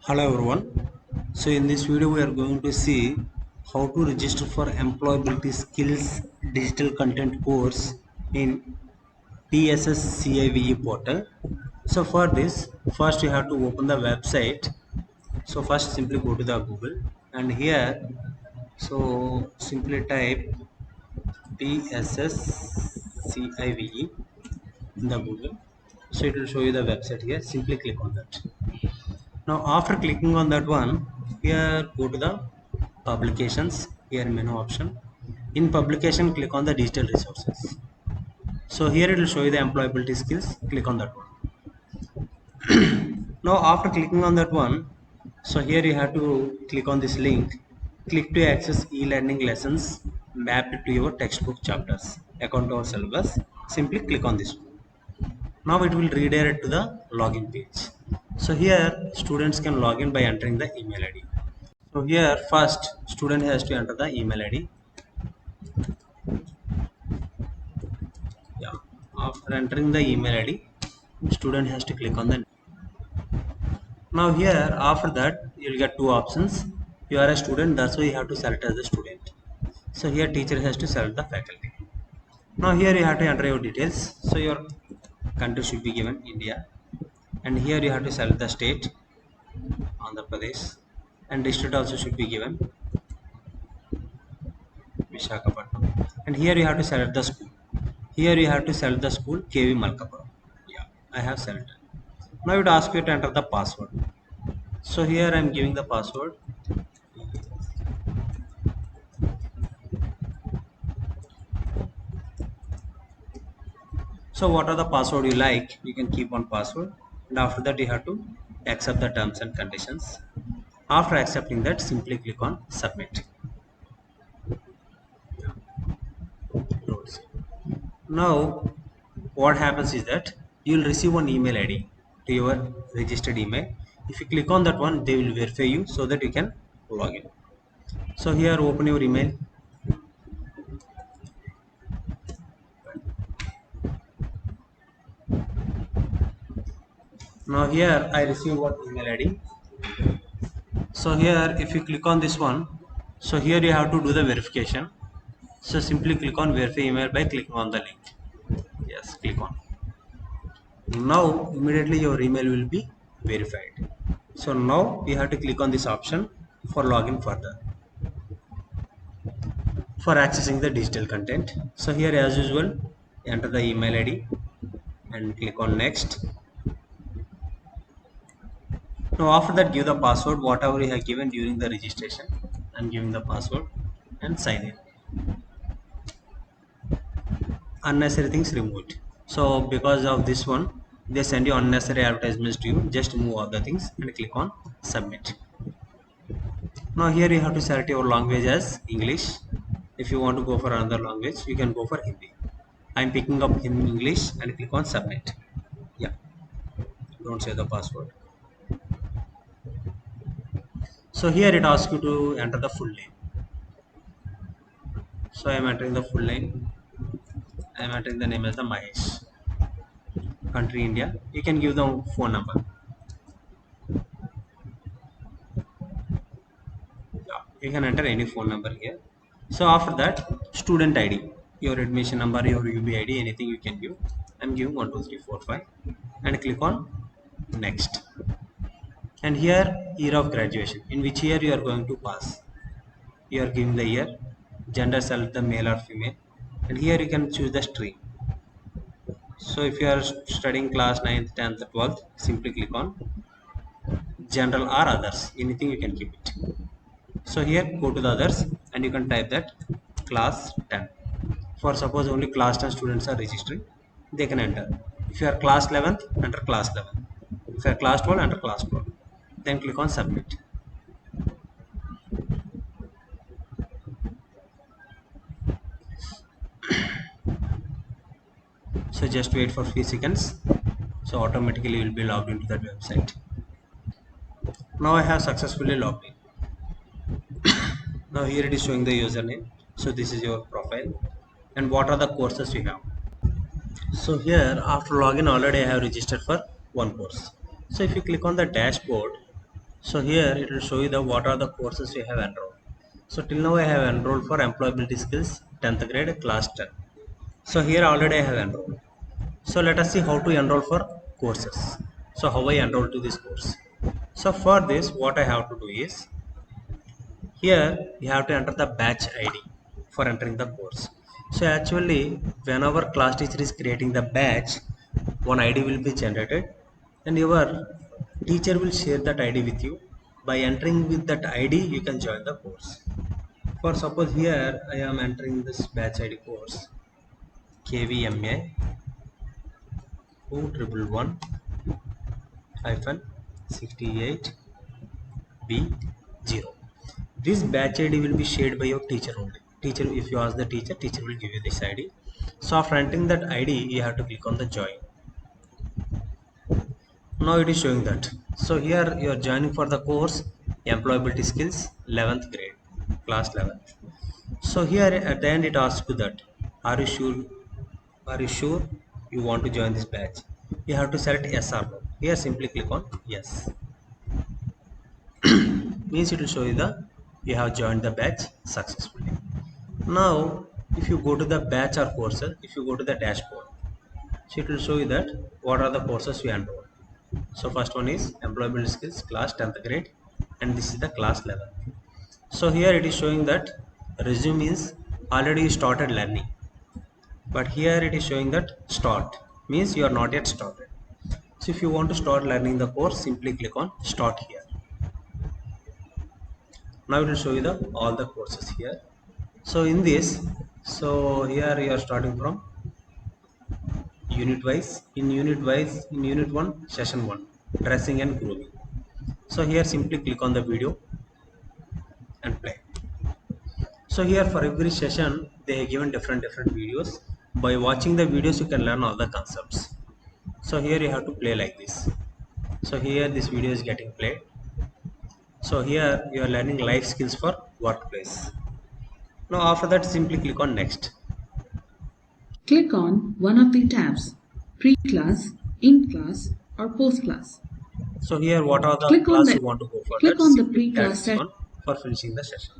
Hello everyone. So in this video we are going to see how to register for employability skills digital content course in TSS CIVE portal. So for this first you have to open the website. So first simply go to the Google and here simply type TSS CIVE in the Google. So it will show you the website here. Simply click on that. Now after clicking on that one, here go to the publications, here menu option. In publication, click on the digital resources. So here it will show you the employability skills, click on that one. Now after clicking on that one, so here you have to click on this link, click to access e-learning lessons mapped to your textbook chapters, account or syllabus, simply click on this one. Now it will redirect to the login page. So here students can log in by entering the email ID. So here first student has to enter the email ID. Yeah. After entering the email ID, student has to click on the. Now here after that you'll get two options. You are a student, that's why you have to select as a student. So here teacher has to select the faculty. Now here you have to enter your details. So your country should be given India, and here you have to select the state Andhra Pradesh, and district also should be given Visakhapatnam, and here you have to select the school. Here you have to select the school KV Malkapuram. Yeah, I have selected. Now it asks you to enter the password. So here I am giving the password. So what are the password you like, you can keep on password, and after that you have to accept the terms and conditions. After accepting that, simply click on submit. Now what happens is that you will receive one email ID to your registered email. If you click on that one, they will verify you so that you can log in. So here open your email. Now here I receive one email ID. So here if you click on this one, so here you have to do the verification. So simply click on verify email by clicking on the link. Yes, click on. Now immediately your email will be verified. So now you have to click on this option for login further for accessing the digital content. So here as usual enter the email ID and click on next. Now after that give the password whatever you have given during the registration. I'm giving the password and sign in. Unnecessary things removed. So because of this one they send you unnecessary advertisements to you, just remove all the things and click on submit. Now here you have to select your language as English. If you want to go for another language you can go for Hindi. I'm picking up in English and click on submit. Yeah, don't say the password. So here it asks you to enter the full name. So I am entering the full name. I am entering the name as the Mahesh. Country India. You can give the phone number. Yeah, you can enter any phone number here. So after that, student ID, your admission number, your UBID, anything you can give. I'm giving 1 2 3 4 5 and click on next. And here year of graduation, in which year you are going to pass. You are giving the year, gender select the male or female, and here you can choose the stream. So if you are studying class 9th, 10th, 12th, simply click on general or others, anything you can keep it. So here go to the others and you can type that class 10. For suppose only class 10 students are registering, they can enter. If you are class 11th, enter class 11. If you are class 12, enter class 12. Then click on submit. So just wait for few seconds. So automatically you will be logged into that website. Now I have successfully logged in. Now here it is showing the username. So this is your profile and what are the courses you have. So here after login already I have registered for one course. So if you click on the dashboard, So here it will show you the what are the courses you have enrolled. So till now I have enrolled for employability skills 10th grade class 10. So here already I have enrolled. So let us see how to enroll for courses. So how I enroll to this course. So for this what I have to do is, here you have to enter the batch ID for entering the course. So actually whenever class teacher is creating the batch, one ID will be generated and your teacher will share that ID with you. By entering with that ID you can join the course. For suppose here I am entering this batch ID course KVMA 2111-68B0. This batch ID will be shared by your teacher only. Teacher, if you ask the teacher, teacher will give you this ID. So after entering that ID, you have to click on the join. Now it is showing that. So here you are joining for the course Employability Skills 11th grade, class 11th. So here at the end it asks you that, are you sure? Are you sure you want to join this batch? You have to select yes or no. Here simply click on yes. Means it will show you the you have joined the batch successfully. Now if you go to the batch or courses, if you go to the dashboard, so it will show you that what are the courses you enrolled. So first one is employability skills class 10th grade and this is the class 11th. So here it is showing that resume means already you started learning, but here it is showing that start means you are not yet started. So if you want to start learning the course, simply click on start here. Now it will show you the all the courses here. So in this, so here you are starting from unit wise. In unit 1 session 1 dressing and grooming. So here simply click on the video and play. So here for every session they have given different videos. By watching the videos you can learn all the concepts. So here you have to play like this. So here this video is getting played. So here you are learning life skills for workplace. Now after that simply click on next. Click on one of the tabs, pre-class, in-class or post-class. So here what are the Click on class the- you want to go for? click that, on the simply pre-class tap this one for finishing the session.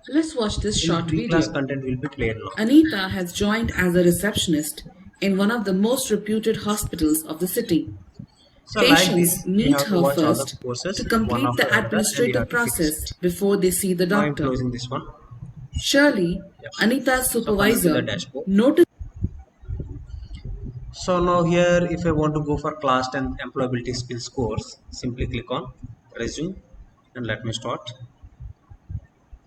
Let's watch this short video. Pre-class content will be played now. Anita has joined as a receptionist in one of the most reputed hospitals of the city. So like Patients this, you meet have to her watch all the first courses to one complete after the another, and you administrative have to finish process it. before they see the Now I'm doctor. closing this one. Surely, Anita's So come to the supervisor dashboard. noticed. So now here if I want to go for class 10 employability skills course, simply click on resume and let me start.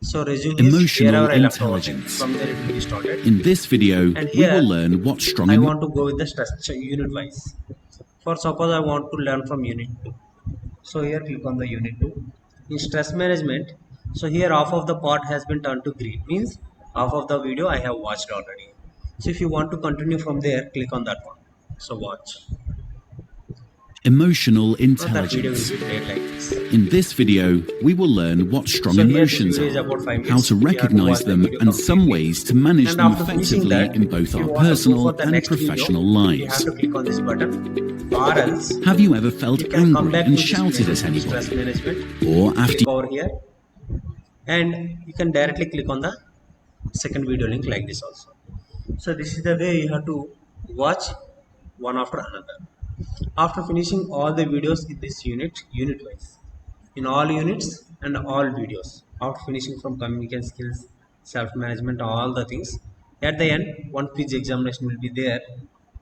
So resume is Emotional wherever I left over there. intelligence. From there it will be started. In this video, And we here will learn what strong I want to go with the structure unit wise. For suppose I want to learn from unit 2. So here click on the unit 2. In stress management, so here half of the part has been turned to green, means half of the video I have watched already. So if you want to continue from there, click on that one. So watch. emotional Now that video intelligence. will be played like this. In this video, we will learn what strong So here this emotions video is are, about 5 minutes. how to You have recognize watch the them, video and some completely. ways to manage And them after finishing effectively that, in both if you our want to go personal for the and next professional video, you have lives. to click on this button, or else Have you ever felt you can come angry back to and this shouted playlist, at stress anybody? management. Or after Click over here, and you can directly click on the second video link like this also. So this is the way you have to watch one after another. After finishing all the videos in this unit wise, in all units and all videos, after finishing from communication skills, self-management, all the things, at the end one quiz examination will be there.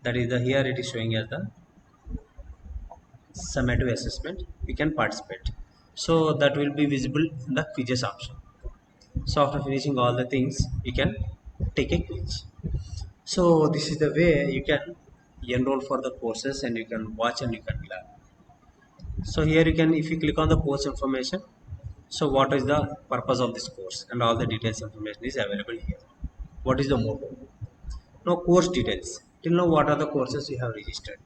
That is the here it is showing as the summative assessment. You can participate. So that will be visible in the quizzes option. So after finishing all the things, you can take a quiz. So this is the way you can enroll for the courses and you can watch and you can learn. So here you can, if you click on the course information, so what is the purpose of this course and all the details information is available here. What is the motto? Now course details. Till now what are the courses you have registered?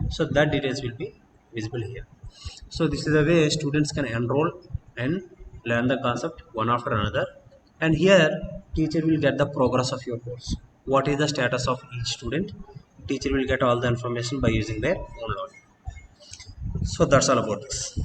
So that details will be visible here. So this is the way students can enroll and learn the concept one after another. And here teacher will get the progress of your course. What is the status of each student? Teacher will get all the information by using their own login. So that's all about this.